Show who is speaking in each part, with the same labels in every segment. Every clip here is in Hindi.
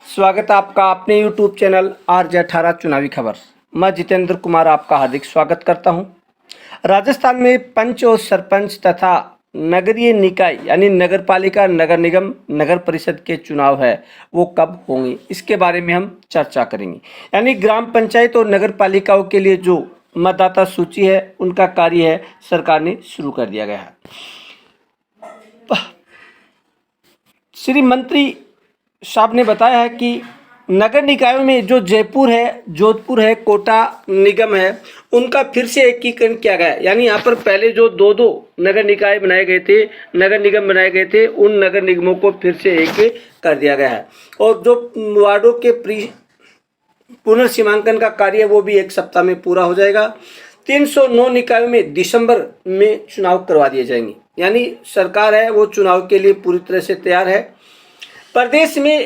Speaker 1: स्वागत है आपका अपने YouTube चैनल RJ18 चुनावी खबर। मैं जितेंद्र कुमार आपका हार्दिक स्वागत करता हूं। राजस्थान में पंच और सरपंच तथा नगरीय निकाय यानी नगर पालिका, नगर निगम, नगर परिषद के चुनाव है वो कब होंगे, इसके बारे में हम चर्चा करेंगे। यानी ग्राम पंचायत और नगर पालिकाओं के लिए जो मतदाता सूची है उनका कार्य है सरकार ने शुरू कर दिया गया है। श्री मंत्री साहब ने बताया है कि नगर निकायों में जो जयपुर है, जोधपुर है, कोटा निगम है, उनका फिर से एकीकरण किया गया है। यानी यहाँ पर पहले जो दो दो नगर निकाय बनाए गए थे, नगर निगम बनाए गए थे, उन नगर निगमों को फिर से एक कर दिया गया है। और जो वार्डों के पुनर्सीमांकन का कार्य वो भी एक सप्ताह में पूरा हो जाएगा। 309 निकायों में दिसंबर में चुनाव करवा दिए जाएंगे। यानी सरकार है वो चुनाव के लिए पूरी तरह से तैयार है। प्रदेश में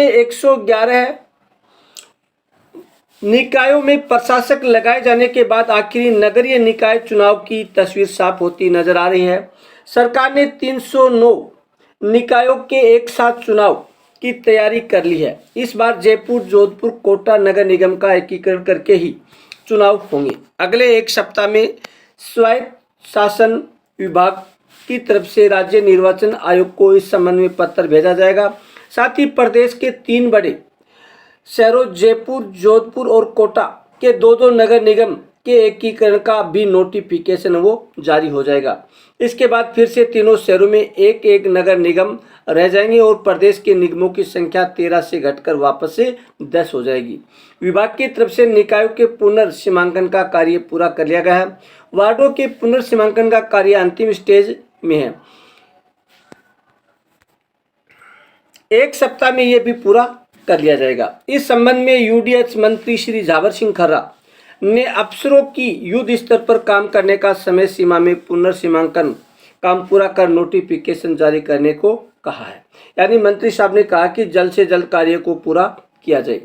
Speaker 1: 111 निकायों में प्रशासक लगाए जाने के बाद आखिरी नगरीय निकाय चुनाव की तस्वीर साफ होती नजर आ रही है। सरकार ने 309 निकायों के एक साथ चुनाव की तैयारी कर ली है। इस बार जयपुर, जोधपुर, कोटा नगर निगम का एकीकरण करके ही चुनाव होंगे। अगले एक सप्ताह में स्वायत्त शासन विभाग की तरफ से राज्य निर्वाचन आयोग को इस संबंध में पत्र भेजा जाएगा। साथ ही प्रदेश के 3 बड़े शहरों जयपुर, जोधपुर और कोटा के 2-2 नगर निगम के एकीकरण का भी नोटिफिकेशन वो जारी हो जाएगा। इसके बाद फिर से तीनों शहरों में एक एक नगर निगम रह जाएंगे और प्रदेश के निगमों की संख्या 13 से घटकर वापस से 10 हो जाएगी। विभाग की तरफ से निकायों के पुनर्सीमांकन का कार्य पूरा कर लिया गया है। वार्डों के पुनर्सीमांकन का कार्य अंतिम स्टेज में है। एक सप्ताह में यह भी पूरा कर लिया जाएगा। इस संबंध में यूडीएच मंत्री श्री झावर सिंह खर्रा ने अफसरों की युद्ध स्तर पर काम करने का समय सीमा में पुनर्सीमांकन काम पूरा कर नोटिफिकेशन जारी करने को कहा है। यानी मंत्री साहब ने कहा कि जल्द से जल्द कार्य को पूरा किया जाए।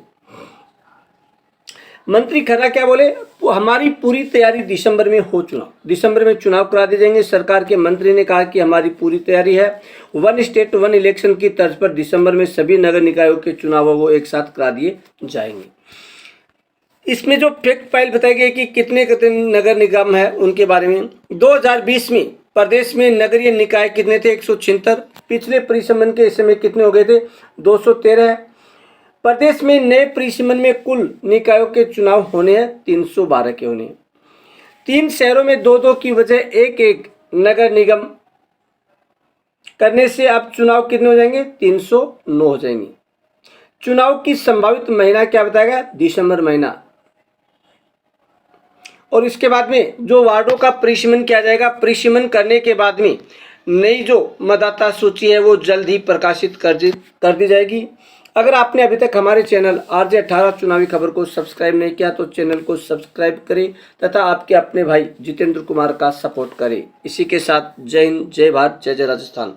Speaker 1: मंत्री खर्रा क्या बोले, हमारी पूरी तैयारी दिसंबर में चुनाव करा दिए जाएंगे। सरकार के मंत्री ने कहा कि हमारी पूरी तैयारी है। 1 स्टेट 1 इलेक्शन की तर्ज पर दिसंबर में सभी नगर निकायों के चुनाव वो एक साथ करा दिए जाएंगे। इसमें जो फैक्ट फाइल बताई गई कि कितने नगर निगम है उनके बारे में। 2020 में प्रदेश में नगरीय निकाय कितने थे? 176। पिछले परिसमन के समय कितने हो गए थे? 213। प्रदेश में नए परिसीमन में कुल निकायों के चुनाव होने हैं 312 के होने हैं। 3 शहरों में 2-2 की वजह एक नगर निगम करने से अब चुनाव कितने हो जाएंगे? 309 हो जाएंगे। चुनाव की संभावित महीना क्या बताया गया? दिसंबर महीना। और इसके बाद में जो वार्डों का परिसीमन किया जाएगा, परिसीमन करने के बाद में नई जो मतदाता सूची है वो जल्द ही प्रकाशित कर दी जाएगी। अगर आपने अभी तक हमारे चैनल RJ18 चुनावी खबर को सब्सक्राइब नहीं किया तो चैनल को सब्सक्राइब करें तथा आपके अपने भाई जितेंद्र कुमार का सपोर्ट करें। इसी के साथ जय हिंद, जय भारत, जय जय राजस्थान।